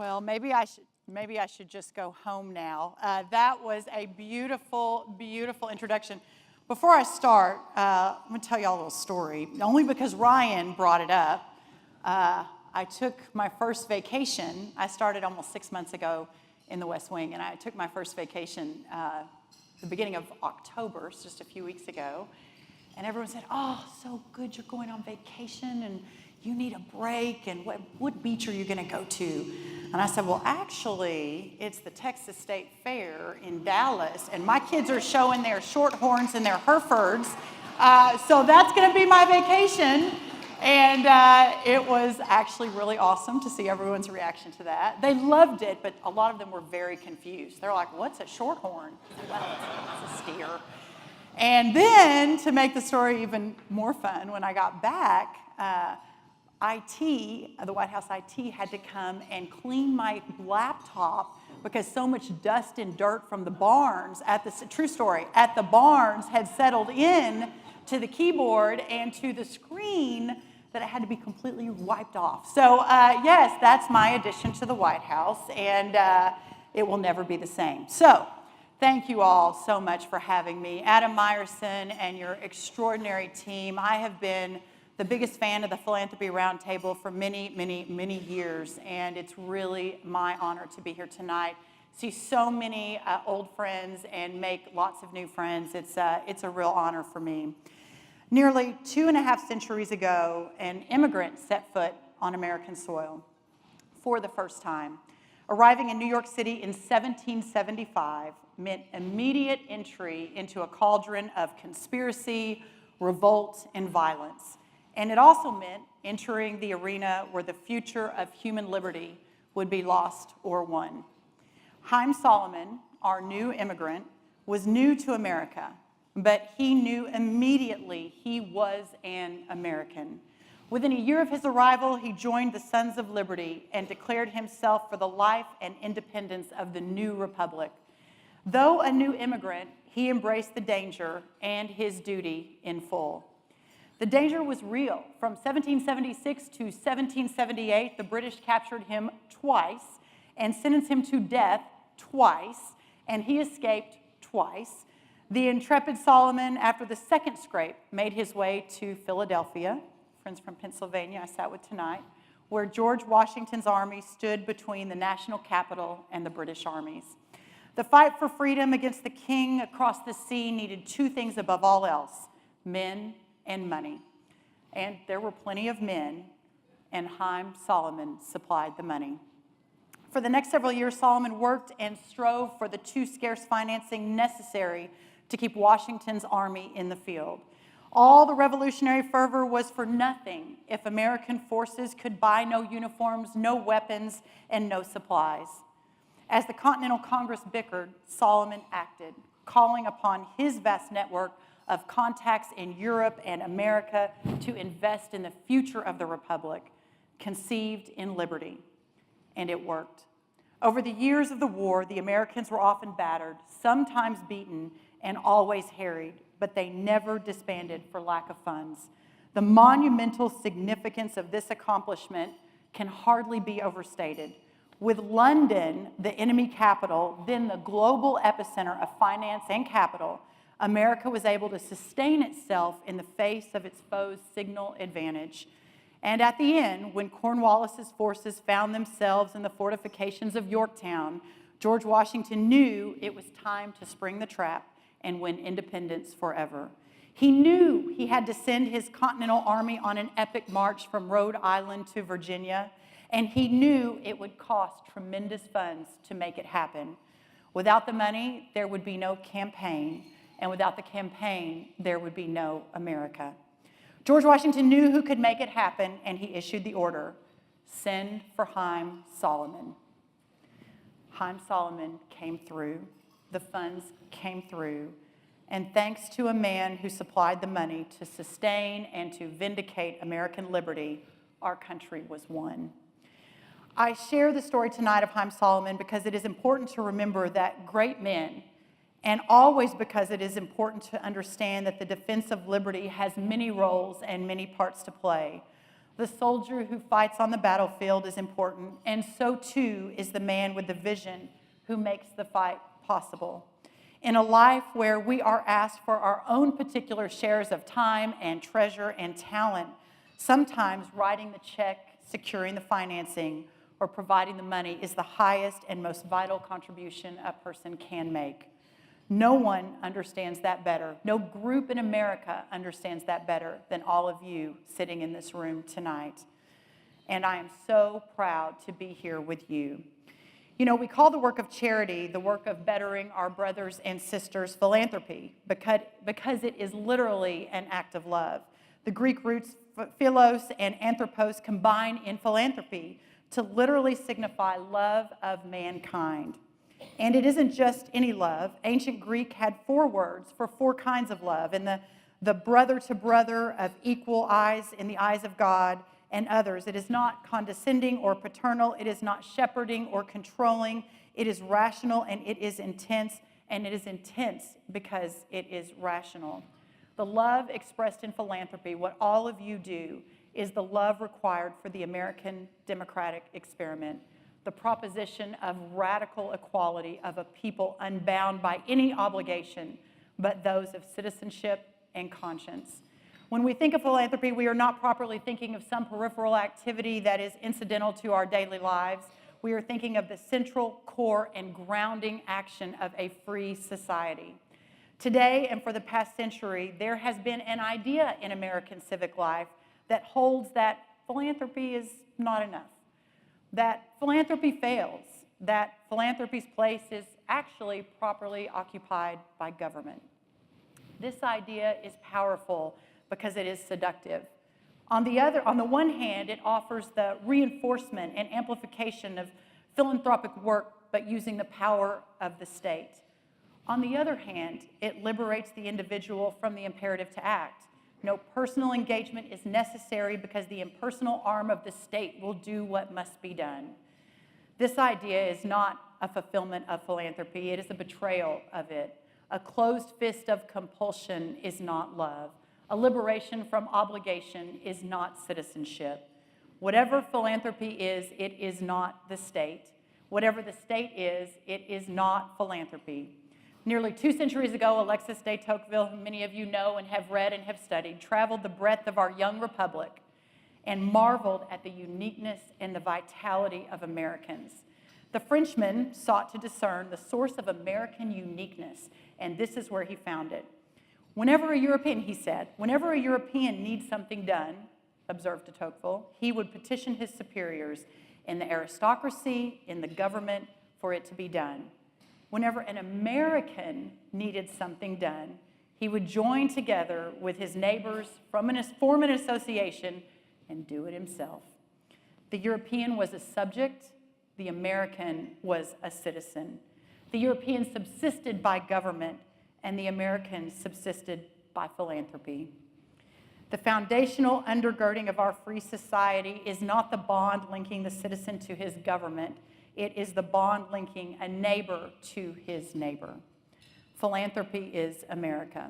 Well, maybe I should just go home now. That was a beautiful, beautiful introduction. Before I start, I'm going to tell you all a little story, only because Ryan brought it up. I took my first vacation. I started almost 6 months ago in the West Wing, and I took my first vacation the beginning of October, so just a few weeks ago. And everyone said, "Oh, so good, you're going on vacation, and you need a break, and what beach are you going to go to?" And I said, "Well, actually, it's the Texas State Fair in Dallas, and my kids are showing their shorthorns and their Herefords, so that's going to be my vacation." And it was actually really awesome to see everyone's reaction to that. They loved it, but a lot of them were very confused. They're like, "What's a shorthorn?" It's a steer. And then, to make the story even more fun, when I got back, the White House IT had to come and clean my laptop because so much dust and dirt from the barns true story, at the barns had settled in to the keyboard and to the screen that it had to be completely wiped off. So yes, that's my addition to the White House, and it will never be the same. So thank you all so much for having me. Adam Meyerson and your extraordinary team. I have been the biggest fan of the Philanthropy Roundtable for many, many, many years, and it's really my honor to be here tonight. See so many old friends and make lots of new friends. It's a real honor for me. Nearly 2.5 centuries ago, an immigrant set foot on American soil for the first time. Arriving in New York City in 1775 meant immediate entry into a cauldron of conspiracy, revolt, and violence. And it also meant entering the arena where the future of human liberty would be lost or won. Haim Solomon, our new immigrant, was new to America, but he knew immediately he was an American. Within a year of his arrival, he joined the Sons of Liberty and declared himself for the life and independence of the new republic. Though a new immigrant, he embraced the danger and his duty in full. The danger was real. From 1776 to 1778, the British captured him twice and sentenced him to death twice, and he escaped twice. The intrepid Solomon, after the second scrape, made his way to Philadelphia, friends from Pennsylvania I sat with tonight, where George Washington's army stood between the national capital and the British armies. The fight for freedom against the king across the sea needed two things above all else: men and money. And there were plenty of men, and Haim Solomon supplied the money. For the next several years, Solomon worked and strove for the too scarce financing necessary to keep Washington's army in the field. All the revolutionary fervor was for nothing if American forces could buy no uniforms, no weapons, and no supplies. As the Continental Congress bickered, Solomon acted, calling upon his vast network of contacts in Europe and America to invest in the future of the Republic, conceived in liberty. And it worked. Over the years of the war, the Americans were often battered, sometimes beaten, and always harried, but they never disbanded for lack of funds. The monumental significance of this accomplishment can hardly be overstated. With London, the enemy capital, then the global epicenter of finance and capital, America was able to sustain itself in the face of its foes' signal advantage. And at the end, when Cornwallis's forces found themselves in the fortifications of Yorktown, George Washington knew it was time to spring the trap and win independence forever. He knew he had to send his Continental Army on an epic march from Rhode Island to Virginia, and he knew it would cost tremendous funds to make it happen. Without the money, there would be no campaign, and without the campaign, there would be no America. George Washington knew who could make it happen, and he issued the order: send for Haim Solomon. Haim Solomon came through. The funds came through. And thanks to a man who supplied the money to sustain and to vindicate American liberty, our country was won. I share the story tonight of Haim Solomon because it is important to remember that great men, and always because it is important to understand that the defense of liberty has many roles and many parts to play. The soldier who fights on the battlefield is important, and so too is the man with the vision who makes the fight possible. In a life where we are asked for our own particular shares of time and treasure and talent, sometimes writing the check, securing the financing, or providing the money is the highest and most vital contribution a person can make. No one understands that better. No group in America understands that better than all of you sitting in this room tonight. And I am so proud to be here with you. You know, we call the work of charity, the work of bettering our brothers and sisters, philanthropy, because it is literally an act of love. The Greek roots philos and anthropos combine in philanthropy to literally signify love of mankind. And it isn't just any love. Ancient Greek had 4 words for 4 kinds of love, and the brother to brother of equal eyes in the eyes of God and others. It is not condescending or paternal. It is not shepherding or controlling. It is rational and it is intense, and it is intense because it is rational. The love expressed in philanthropy, what all of you do, is the love required for the American democratic experiment, the proposition of radical equality of a people unbound by any obligation but those of citizenship and conscience. When we think of philanthropy, we are not properly thinking of some peripheral activity that is incidental to our daily lives. We are thinking of the central, core, and grounding action of a free society. Today, and for the past century, there has been an idea in American civic life that holds that philanthropy is not enough, that philanthropy fails, that philanthropy's place is actually properly occupied by government. This idea is powerful because it is seductive. On the one hand, it offers the reinforcement and amplification of philanthropic work, but using the power of the state. On the other hand, it liberates the individual from the imperative to act. No personal engagement is necessary because the impersonal arm of the state will do what must be done. This idea is not a fulfillment of philanthropy, it is a betrayal of it. A closed fist of compulsion is not love. A liberation from obligation is not citizenship. Whatever philanthropy is, it is not the state. Whatever the state is, it is not philanthropy. Nearly 2 centuries ago, Alexis de Tocqueville, whom many of you know and have read and have studied, traveled the breadth of our young republic and marveled at the uniqueness and the vitality of Americans. The Frenchman sought to discern the source of American uniqueness, and this is where he found it. Whenever a European, he said, whenever a European needs something done, observed de Tocqueville, he would petition his superiors in the aristocracy, in the government, for it to be done. Whenever an American needed something done, he would join together with his neighbors, form an association, and do it himself. The European was a subject, the American was a citizen. The European subsisted by government, and the American subsisted by philanthropy. The foundational undergirding of our free society is not the bond linking the citizen to his government. It is the bond linking a neighbor to his neighbor. Philanthropy is America.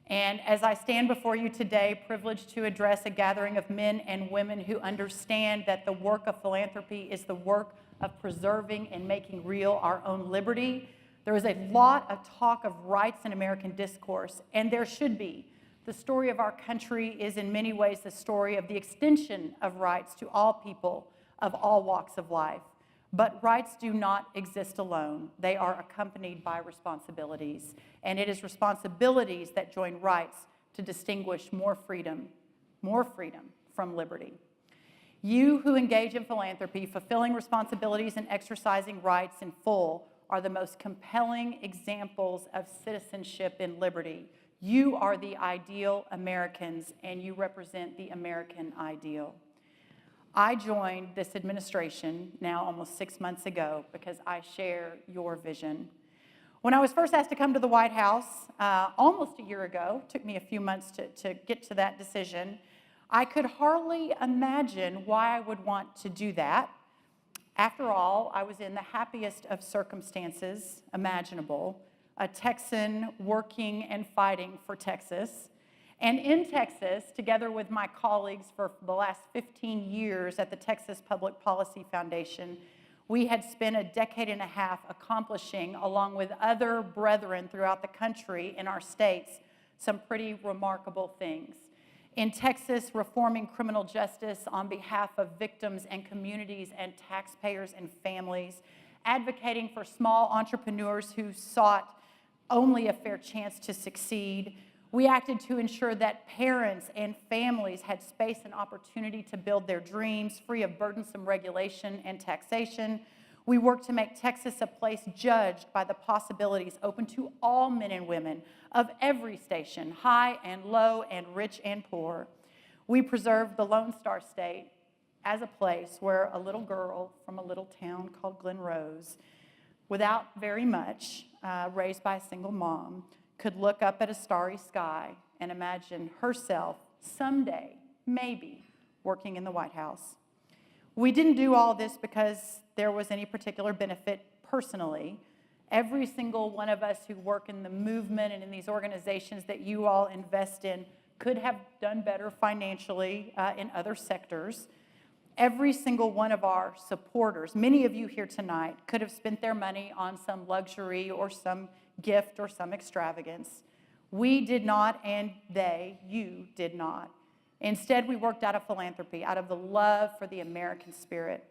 And as I stand before you today, privileged to address a gathering of men and women who understand that the work of philanthropy is the work of preserving and making real our own liberty, there is a lot of talk of rights in American discourse, and there should be. The story of our country is in many ways the story of the extension of rights to all people of all walks of life. But rights do not exist alone. They are accompanied by responsibilities, and it is responsibilities that join rights to distinguish more freedom from liberty. You who engage in philanthropy, fulfilling responsibilities and exercising rights in full, are the most compelling examples of citizenship in liberty. You are the ideal Americans, and you represent the American ideal. I joined this administration now almost 6 months ago because I share your vision. When I was first asked to come to the White House almost a year ago, it took me a few months to get to that decision, I could hardly imagine why I would want to do that. After all, I was in the happiest of circumstances imaginable, a Texan working and fighting for Texas. And in Texas, together with my colleagues for the last 15 years at the Texas Public Policy Foundation, we had spent a decade and a half accomplishing, along with other brethren throughout the country in our states, some pretty remarkable things. In Texas, reforming criminal justice on behalf of victims and communities and taxpayers and families, advocating for small entrepreneurs who sought only a fair chance to succeed. We acted to ensure that parents and families had space and opportunity to build their dreams, free of burdensome regulation and taxation. We worked to make Texas a place judged by the possibilities open to all men and women of every station, high and low and rich and poor. We preserved the Lone Star State as a place where a little girl from a little town called Glen Rose, without very much, raised by a single mom, could look up at a starry sky and imagine herself someday, maybe, working in the White House. We didn't do all this because there was any particular benefit personally. Every single one of us who work in the movement and in these organizations that you all invest in could have done better financially in other sectors. Every single one of our supporters, many of you here tonight, could have spent their money on some luxury or some gift or some extravagance. We did not, and you did not. Instead, we worked out of philanthropy, out of the love for the American spirit.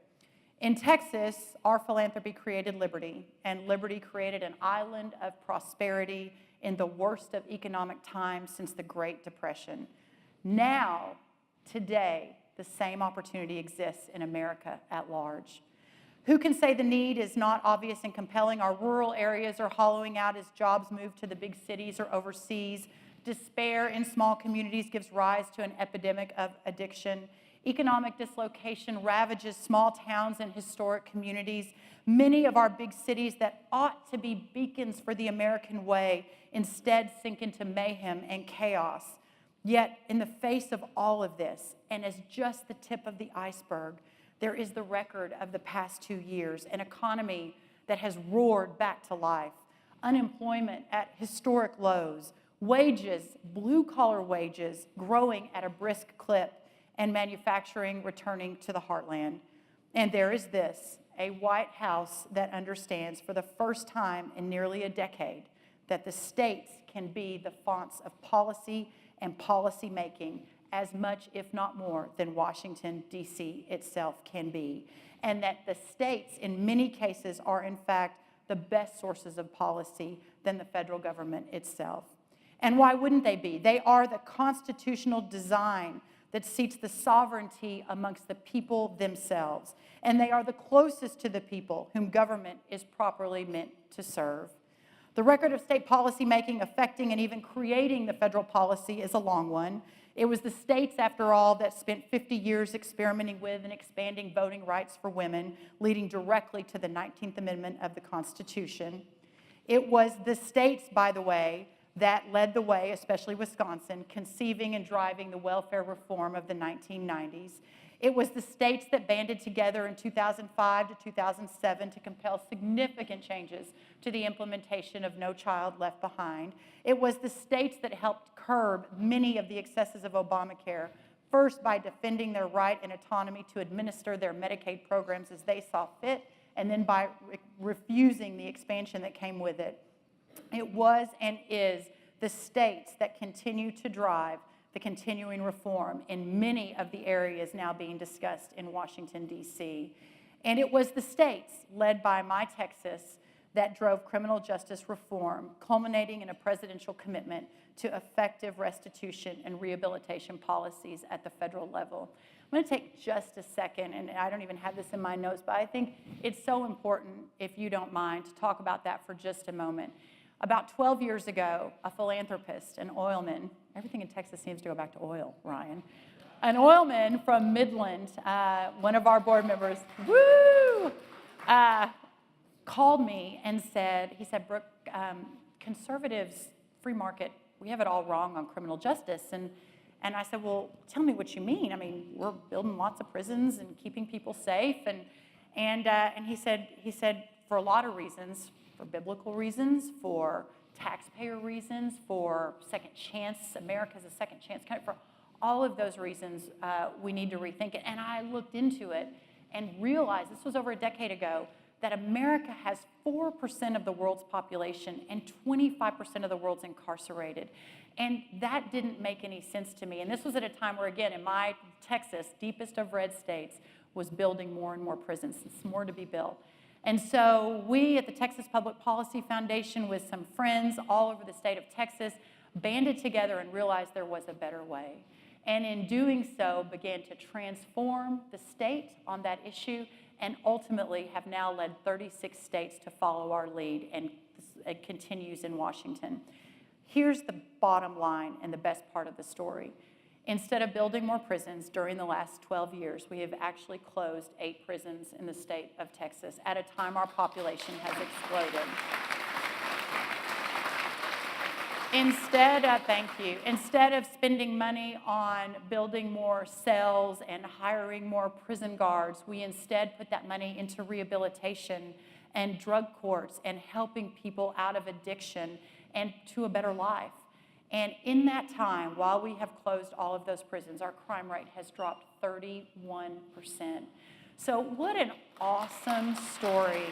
In Texas, our philanthropy created liberty, and liberty created an island of prosperity in the worst of economic times since the Great Depression. Now, today, the same opportunity exists in America at large. Who can say the need is not obvious and compelling? Our rural areas are hollowing out as jobs move to the big cities or overseas. Despair in small communities gives rise to an epidemic of addiction. Economic dislocation ravages small towns and historic communities. Many of our big cities that ought to be beacons for the American way instead sink into mayhem and chaos. Yet, in the face of all of this, and as just the tip of the iceberg, there is the record of the past 2 years, an economy that has roared back to life, unemployment at historic lows, wages, blue-collar wages, growing at a brisk clip, and manufacturing returning to the heartland. And there is this, a White House that understands for the first time in nearly a decade that the states can be the fonts of policy and policy making as much, if not more, than Washington, D.C. itself can be. And that the states, in many cases, are in fact the best sources of policy than the federal government itself. And why wouldn't they be? They are the constitutional design that seats the sovereignty amongst the people themselves. And they are the closest to the people whom government is properly meant to serve. The record of state policy making, affecting, and even creating the federal policy is a long one. It was the states, after all, that spent 50 years experimenting with and expanding voting rights for women, leading directly to the 19th Amendment of the Constitution. It was the states, by the way, that led the way, especially Wisconsin, conceiving and driving the welfare reform of the 1990s. It was the states that banded together in 2005 to 2007 to compel significant changes to the implementation of No Child Left Behind. It was the states that helped curb many of the excesses of Obamacare, first by defending their right and autonomy to administer their Medicaid programs as they saw fit, and then by refusing the expansion that came with it. It was and is the states that continue to drive the continuing reform in many of the areas now being discussed in Washington, D.C. And it was the states, led by my Texas, that drove criminal justice reform, culminating in a presidential commitment to effective restitution and rehabilitation policies at the federal level. I'm going to take just a second, and I don't even have this in my notes, but I think it's so important, if you don't mind, to talk about that for just a moment. About 12 years ago, a philanthropist, an oilman, everything in Texas seems to go back to oil, Ryan, an oilman from Midland, one of our board members, called me and said, Brooke, conservatives, free market, we have it all wrong on criminal justice. And I said, well, tell me what you mean. I mean, we're building lots of prisons and keeping people safe. And he said, for a lot of reasons, for biblical reasons, for taxpayer reasons, for second chance, America's a second chance country, for all of those reasons, we need to rethink it. And I looked into it and realized, this was over a decade ago, that America has 4% of the world's population and 25% of the world's incarcerated. And that didn't make any sense to me. And this was at a time where, again, in my Texas, deepest of red states, was building more and more prisons. There's more to be built. And so we at the Texas Public Policy Foundation, with some friends all over the state of Texas, banded together and realized there was a better way. And in doing so, began to transform the state on that issue, and ultimately have now led 36 states to follow our lead, and it continues in Washington. Here's the bottom line and the best part of the story. Instead of building more prisons during the last 12 years, we have actually closed 8 prisons in the state of Texas at a time our population has exploded. Instead of spending money on building more cells and hiring more prison guards, we instead put that money into rehabilitation and drug courts and helping people out of addiction and to a better life. And in that time, while we have closed all of those prisons, our crime rate has dropped 31%. So what an awesome story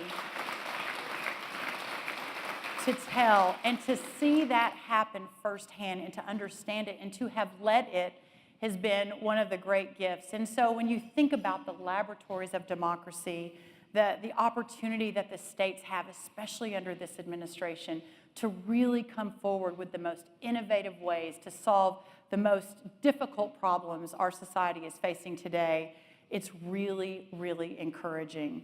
to tell, and to see that happen firsthand and to understand it and to have led it has been one of the great gifts. And so when you think about the laboratories of democracy, the opportunity that the states have, especially under this administration, to really come forward with the most innovative ways to solve the most difficult problems our society is facing today, it's really, really encouraging.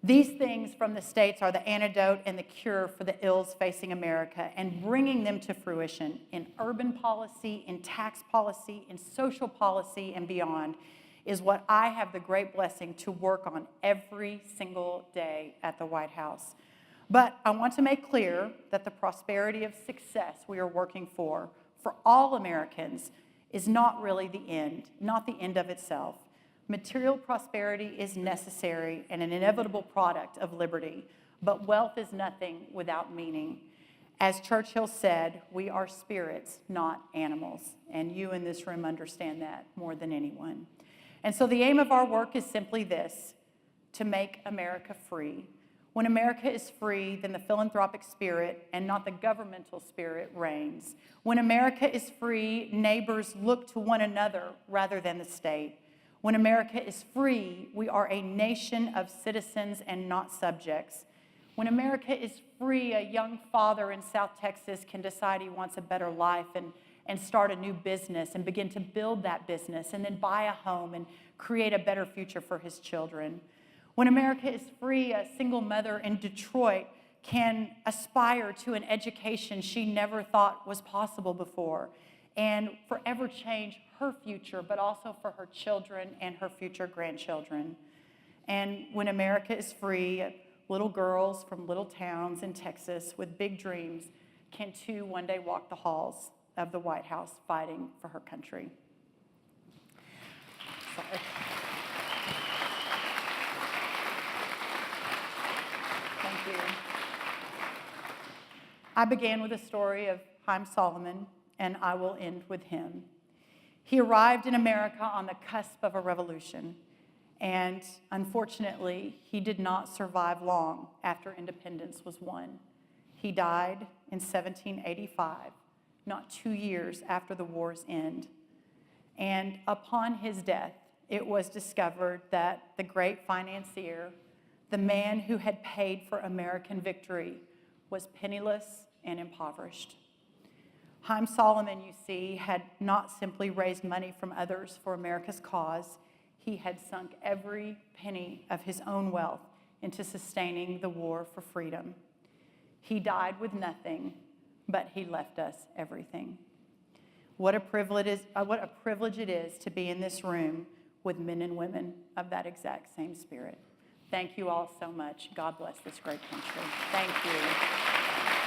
These things from the states are the antidote and the cure for the ills facing America, and bringing them to fruition in urban policy, in tax policy, in social policy, and beyond is what I have the great blessing to work on every single day at the White House. But I want to make clear that the prosperity of success we are working for all Americans, is not really the end, not the end of itself. Material prosperity is necessary and an inevitable product of liberty, but wealth is nothing without meaning. As Churchill said, we are spirits, not animals, and you in this room understand that more than anyone. And so the aim of our work is simply this: to make America free. When America is free, then the philanthropic spirit and not the governmental spirit reigns. When America is free, neighbors look to one another rather than the state. When America is free, we are a nation of citizens and not subjects. When America is free, a young father in South Texas can decide he wants a better life and start a new business and begin to build that business and then buy a home and create a better future for his children. When America is free, a single mother in Detroit can aspire to an education she never thought was possible before and forever change her future, but also for her children and her future grandchildren. And when America is free, little girls from little towns in Texas with big dreams can too one day walk the halls of the White House fighting for her country. Sorry. Thank you. I began with a story of Haim Solomon, and I will end with him. He arrived in America on the cusp of a revolution, and unfortunately, he did not survive long after independence was won. He died in 1785, not 2 years after the war's end. And upon his death, it was discovered that the great financier, the man who had paid for American victory, was penniless and impoverished. Haim Solomon, you see, had not simply raised money from others for America's cause. He had sunk every penny of his own wealth into sustaining the war for freedom. He died with nothing, but he left us everything. What a privilege it is to be in this room with men and women of that exact same spirit. Thank you all so much. God bless this great country. Thank you.